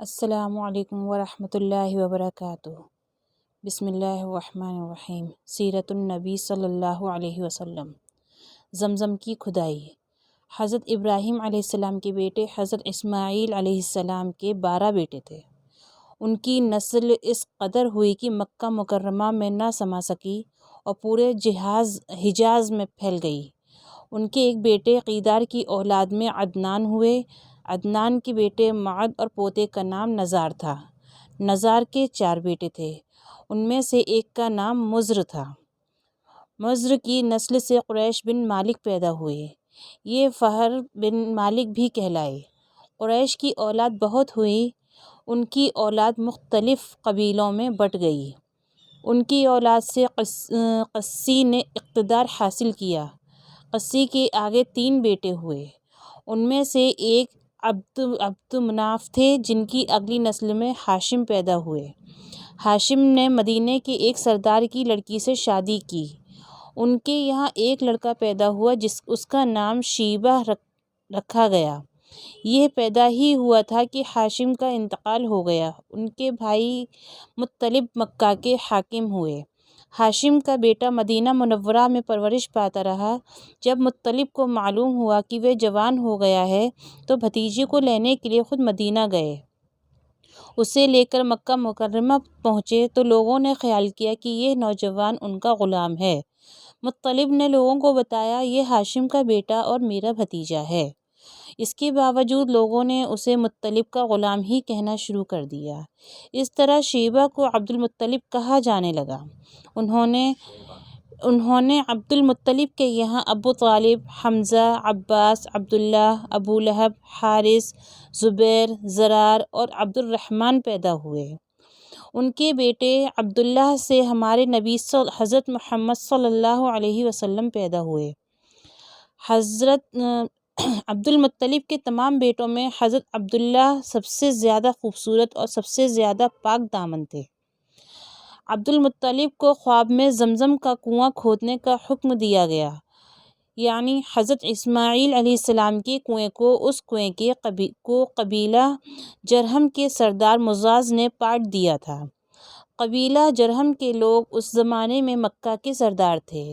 السلام علیکم ورحمۃ اللہ وبرکاتہ۔ بسم اللہ الرحمن الرحیم۔ سیرت النبی صلی اللہ علیہ وسلم۔ زمزم کی کھدائی۔ حضرت ابراہیم علیہ السلام کے بیٹے حضرت اسماعیل علیہ السلام کے 12 بیٹے تھے۔ ان کی نسل اس قدر ہوئی کہ مکہ مکرمہ میں نہ سما سکی اور پورے حجاز میں پھیل گئی۔ ان کے ایک بیٹے قیدار کی اولاد میں عدنان ہوئے۔ عدنان کے بیٹے معد اور پوتے کا نام نزار تھا۔ نزار کے 4 بیٹے تھے، ان میں سے ایک کا نام مضر تھا۔ مضر کی نسل سے قریش بن مالک پیدا ہوئے، یہ فہر بن مالک بھی کہلائے۔ قریش کی اولاد بہت ہوئی، ان کی اولاد مختلف قبیلوں میں بٹ گئی۔ ان کی اولاد سے قسی نے اقتدار حاصل کیا۔ قسی کے آگے 3 بیٹے ہوئے، ان میں سے ایک عبد مناف تھے، جن کی اگلی نسل میں ہاشم پیدا ہوئے۔ ہاشم نے مدینہ کے ایک سردار کی لڑکی سے شادی کی۔ ان کے یہاں ایک لڑکا پیدا ہوا اس کا نام شیبہ رکھا گیا۔ یہ پیدا ہی ہوا تھا کہ ہاشم کا انتقال ہو گیا۔ ان کے بھائی مطلب مکہ کے حاکم ہوئے۔ ہاشم کا بیٹا مدینہ منورہ میں پرورش پاتا رہا۔ جب مطلب کو معلوم ہوا کہ وہ جوان ہو گیا ہے تو بھتیجے کو لینے کے لیے خود مدینہ گئے۔ اسے لے کر مکہ مکرمہ پہنچے تو لوگوں نے خیال کیا کہ یہ نوجوان ان کا غلام ہے۔ مطلب نے لوگوں کو بتایا، یہ ہاشم کا بیٹا اور میرا بھتیجا ہے۔ اس کے باوجود لوگوں نے اسے مطلب کا غلام ہی کہنا شروع کر دیا۔ اس طرح شیبہ کو عبد المطلب کہا جانے لگا۔ انہوں نے عبد المطلب کے یہاں ابو طالب، حمزہ، عباس، عبداللہ، ابو لہب، حارث، زبیر، زرار اور عبد الرحمن پیدا ہوئے۔ ان کے بیٹے عبداللہ سے ہمارے نبی حضرت محمد صلی اللہ علیہ وسلم پیدا ہوئے۔ حضرت عبد المطلب کے تمام بیٹوں میں حضرت عبداللہ سب سے زیادہ خوبصورت اور سب سے زیادہ پاک دامن تھے۔ عبد المطلب کو خواب میں زمزم کا کنواں کھودنے کا حکم دیا گیا، یعنی حضرت اسماعیل علیہ السلام کے کنویں کو۔ اس کنویں کو قبیلہ جرہم کے سردار مزاز نے پاٹ دیا تھا۔ قبیلہ جرہم کے لوگ اس زمانے میں مکہ کے سردار تھے،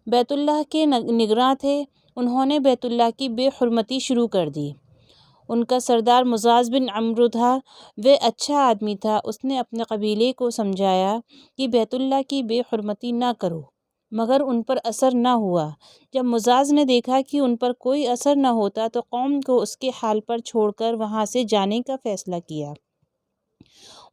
بیت اللہ کے نگراں تھے۔ انہوں نے بیت اللہ کی بے حرمتی شروع کر دی۔ ان کا سردار مزاز بن عمرو تھا، وہ اچھا آدمی تھا۔ اس نے اپنے قبیلے کو سمجھایا کہ بیت اللہ کی بے حرمتی نہ کرو، مگر ان پر اثر نہ ہوا۔ جب مزاز نے دیکھا کہ ان پر کوئی اثر نہ ہوتا تو قوم کو اس کے حال پر چھوڑ کر وہاں سے جانے کا فیصلہ کیا۔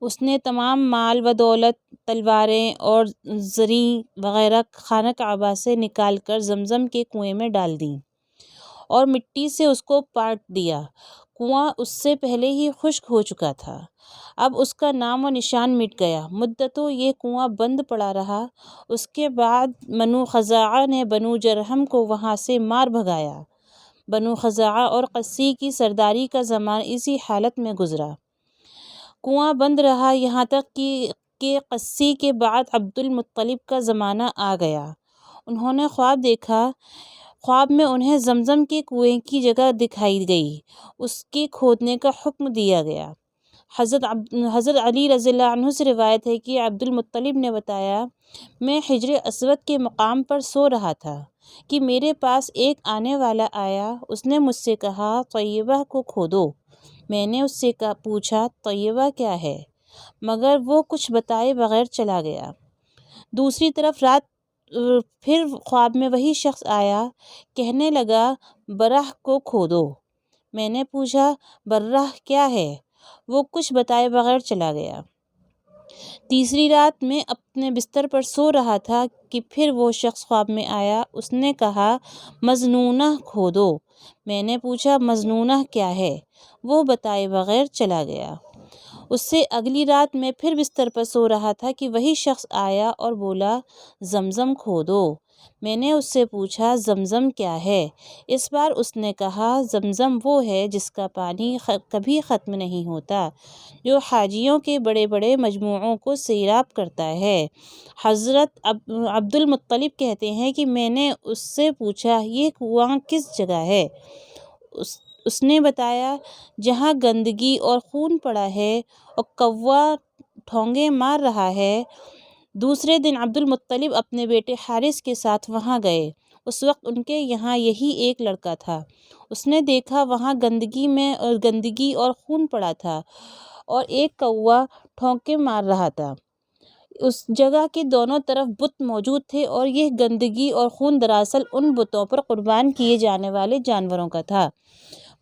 اس نے تمام مال و دولت، تلواریں اور زریں وغیرہ خانہ کعبہ سے نکال کر زمزم کے کنویں میں ڈال دیں اور مٹی سے اس کو پاٹ دیا۔ کنواں اس سے پہلے ہی خشک ہو چکا تھا، اب اس کا نام و نشان مٹ گیا۔ مدتوں یہ کنواں بند پڑا رہا۔ اس کے بعد بنو خزاعہ نے بنو جرہم کو وہاں سے مار بھگایا۔ بنو خزاعہ اور قسی کی سرداری کا زمانہ اسی حالت میں گزرا۔ کنواں بند رہا یہاں تک کہ قسی کے بعد عبد المطلب کا زمانہ آ گیا۔ انہوں نے خواب دیکھا۔ خواب میں انہیں زمزم کے کنویں کی جگہ دکھائی گئی، اس کے کھودنے کا حکم دیا گیا۔ حضرت علی رضی اللہ عنہ سے روایت ہے کہ عبد المطلب نے بتایا، میں حجر اسود کے مقام پر سو رہا تھا کہ میرے پاس ایک آنے والا آیا۔ اس نے مجھ سے کہا، طیبہ کو کھودو۔ میں نے اس سے پوچھا، طیبہ کیا ہے؟ مگر وہ کچھ بتائے بغیر چلا گیا۔ دوسری طرف رات پھر خواب میں وہی شخص آیا، کہنے لگا، برہ کو کھودو۔ میں نے پوچھا، برہ کیا ہے؟ وہ کچھ بتائے بغیر چلا گیا۔ تیسری رات میں اپنے بستر پر سو رہا تھا کہ پھر وہ شخص خواب میں آیا۔ اس نے کہا، مظنونہ کھودو۔ میں نے پوچھا، مظنونہ کیا ہے؟ وہ بتائے بغیر چلا گیا۔ اس سے اگلی رات میں پھر بستر پر سو رہا تھا کہ وہی شخص آیا اور بولا، زمزم کھودو۔ میں نے اس سے پوچھا، زمزم کیا ہے؟ اس بار اس نے کہا، زمزم وہ ہے جس کا پانی کبھی ختم نہیں ہوتا، جو حاجیوں کے بڑے بڑے مجموعوں کو سیراب کرتا ہے۔ حضرت عبد المطلب کہتے ہیں کہ میں نے اس سے پوچھا، یہ کنواں کس جگہ ہے؟ اس نے بتایا جہاں گندگی اور خون پڑا ہے اور کوا ٹھونگے مار رہا ہے۔ دوسرے دن عبد المطلب اپنے بیٹے حارث کے ساتھ وہاں گئے۔ اس وقت ان کے یہاں یہی ایک لڑکا تھا۔ اس نے دیکھا وہاں گندگی اور خون پڑا تھا اور ایک کوا ٹھونکے مار رہا تھا۔ اس جگہ کے دونوں طرف بت موجود تھے اور یہ گندگی اور خون دراصل ان بتوں پر قربان کیے جانے والے جانوروں کا تھا۔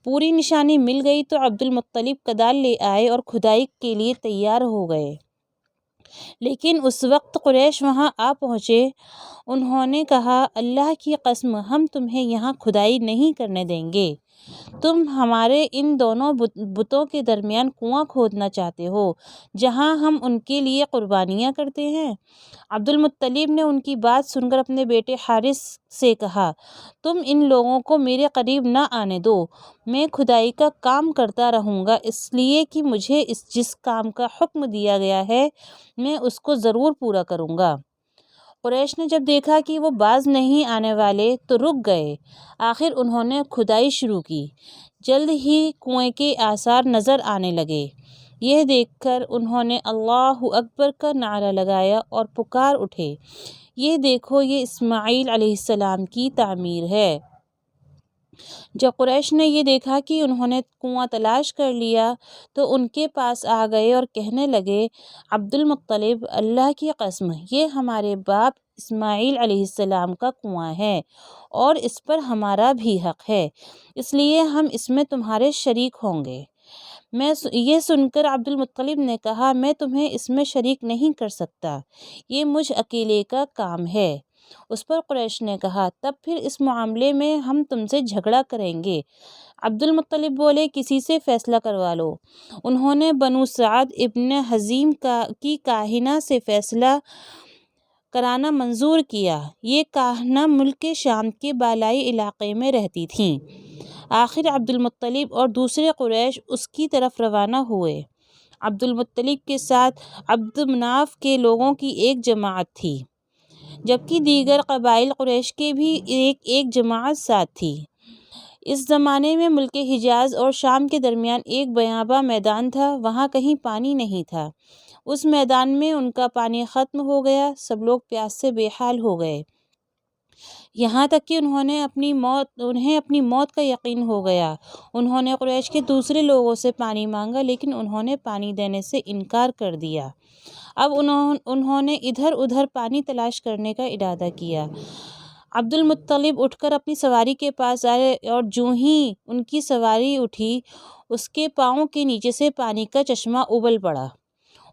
پوری نشانی مل گئی تو عبد المطلب کدال لے آئے اور کھدائی کے لیے تیار ہو گئے۔ لیکن اس وقت قریش وہاں آ پہنچے۔ انہوں نے کہا اللہ کی قسم ہم تمہیں یہاں کھدائی نہیں کرنے دیں گے۔ تم ہمارے ان دونوں بتوں کے درمیان کنواں کھودنا چاہتے ہو جہاں ہم ان کے لیے قربانیاں کرتے ہیں۔ عبد المطلب نے ان کی بات سن کر اپنے بیٹے حارث سے کہا تم ان لوگوں کو میرے قریب نہ آنے دو، میں کھدائی کا کام کرتا رہوں گا، اس لیے کہ مجھے جس کام کا حکم دیا گیا ہے میں اس کو ضرور پورا کروں گا۔ قریش نے جب دیکھا کہ وہ باز نہیں آنے والے تو رک گئے۔ آخر انہوں نے کھدائی شروع کی۔ جلد ہی کنویں کے آثار نظر آنے لگے۔ یہ دیکھ کر انہوں نے اللہ اکبر کا نعرہ لگایا اور پکار اٹھے یہ دیکھو یہ اسماعیل علیہ السلام کی تعمیر ہے۔ جب قریش نے یہ دیکھا کہ انہوں نے کنواں تلاش کر لیا تو ان کے پاس آ گئے اور کہنے لگے عبد المطلب اللہ کی قسم یہ ہمارے باپ اسماعیل علیہ السلام کا کنواں ہے اور اس پر ہمارا بھی حق ہے، اس لیے ہم اس میں تمہارے شریک ہوں گے۔ یہ سن کر عبد المطلب نے کہا میں تمہیں اس میں شریک نہیں کر سکتا، یہ مجھ اکیلے کا کام ہے۔ اس پر قریش نے کہا تب پھر اس معاملے میں ہم تم سے جھگڑا کریں گے۔ عبد المطلب بولے کسی سے فیصلہ کروا لو۔ انہوں نے بنو سعد ابن حزیم کی کاہنہ سے فیصلہ کرانا منظور کیا۔ یہ کاہنہ ملک شام کے بالائی علاقے میں رہتی تھیں۔ آخر عبد المطلب اور دوسرے قریش اس کی طرف روانہ ہوئے۔ عبد المطلب کے ساتھ عبد مناف کے لوگوں کی ایک جماعت تھی، جبکہ دیگر قبائل قریش کے بھی ایک جماعت ساتھ تھی۔ اس زمانے میں ملک حجاز اور شام کے درمیان ایک بیاباں میدان تھا، وہاں کہیں پانی نہیں تھا۔ اس میدان میں ان کا پانی ختم ہو گیا، سب لوگ پیاس سے بے حال ہو گئے، یہاں تک کہ انہیں اپنی موت کا یقین ہو گیا۔ انہوں نے قریش کے دوسرے لوگوں سے پانی مانگا لیکن انہوں نے پانی دینے سے انکار کر دیا۔ اب انہوں نے ادھر ادھر پانی تلاش کرنے کا ارادہ کیا۔ عبد المطلب اٹھ کر اپنی سواری کے پاس آئے اور جوں ہی ان کی سواری اٹھی اس کے پاؤں کے نیچے سے پانی کا چشمہ ابل پڑا۔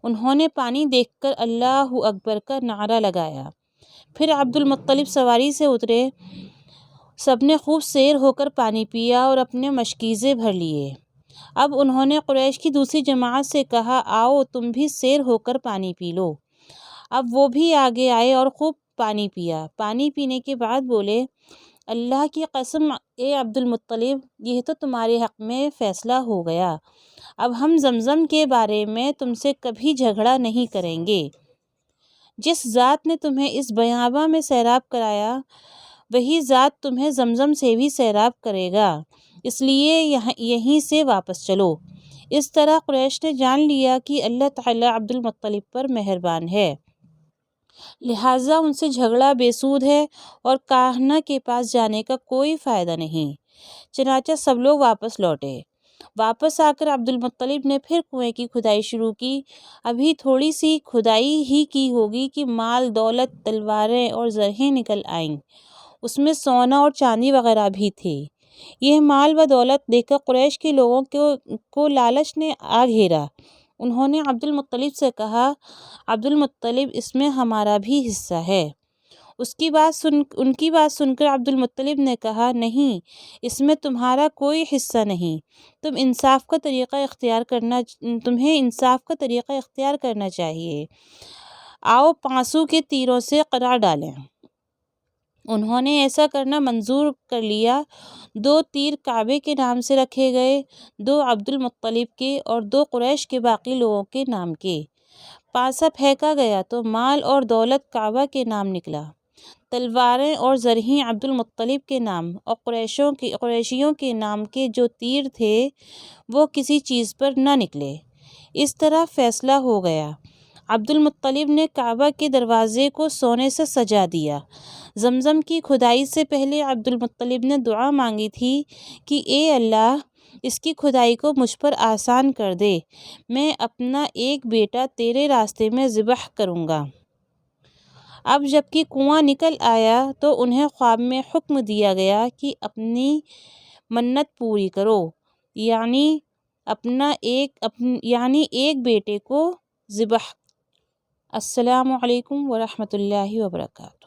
انہوں نے پانی دیکھ کر اللہ اکبر کا نعرہ لگایا۔ پھر عبد المطلب سواری سے اترے، سب نے خوب سیر ہو کر پانی پیا اور اپنے مشکیزے بھر لیے۔ اب انہوں نے قریش کی دوسری جماعت سے کہا آؤ تم بھی سیر ہو کر پانی پی لو۔ اب وہ بھی آگے آئے اور خوب پانی پیا۔ پانی پینے کے بعد بولے اللہ کی قسم اے عبد المطلب یہ تو تمہارے حق میں فیصلہ ہو گیا، اب ہم زمزم کے بارے میں تم سے کبھی جھگڑا نہیں کریں گے۔ جس ذات نے تمہیں اس بیاباں میں سیراب کرایا وہی ذات تمہیں زمزم سے بھی سیراب کرے گا، اس لیے یہیں سے واپس چلو۔ اس طرح قریش نے جان لیا کہ اللہ تعالیٰ عبد المطلب پر مہربان ہے، لہٰذا ان سے جھگڑا بے سود ہے اور کاہنہ کے پاس جانے کا کوئی فائدہ نہیں۔ چنانچہ سب لوگ واپس لوٹے۔ واپس آ کر عبد المطلب نے پھر کنویں کی کھدائی شروع کی۔ ابھی تھوڑی سی کھدائی ہی کی ہوگی کہ مال دولت تلواریں اور زرہیں نکل آئیں۔ اس میں سونا اور چاندی وغیرہ بھی تھے۔ یہ مال و دولت دیکھ کر قریش کے لوگوں کو لالچ نے آ گھیرا۔ انہوں نے عبد المطلب سے کہا عبد المطلب اس میں ہمارا بھی حصہ ہے۔ ان کی بات سن کر عبد المطلب نے کہا نہیں، اس میں تمہارا کوئی حصہ نہیں، تمہیں انصاف کا طریقہ اختیار کرنا چاہیے۔ آؤ پانسو کے تیروں سے قرار ڈالیں۔ انہوں نے ایسا کرنا منظور کر لیا۔ 2 تیر کعبے کے نام سے رکھے گئے، 2 عبد المطلب کے اور 2 قریش کے باقی لوگوں کے نام کے۔ پانسا پھینکا گیا تو مال اور دولت کعبہ کے نام نکلا۔ تلواریں اور زرہیں عبد المطلب کے نام اور قریشیوں کے نام کے جو تیر تھے وہ کسی چیز پر نہ نکلے۔ اس طرح فیصلہ ہو گیا۔ عبد المطلب نے کعبہ کے دروازے کو سونے سے سجا دیا۔ زمزم کی کھدائی سے پہلے عبد المطلب نے دعا مانگی تھی کہ اے اللہ، اس کی کھدائی کو مجھ پر آسان کر دے، میں اپنا ایک بیٹا تیرے راستے میں ذبح کروں گا۔ اب جب کہ کنواں نکل آیا تو انہیں خواب میں حکم دیا گیا کہ اپنی منت پوری کرو، یعنی ایک بیٹے کو ذبح۔ السلام علیکم ورحمۃ اللہ وبرکاتہ۔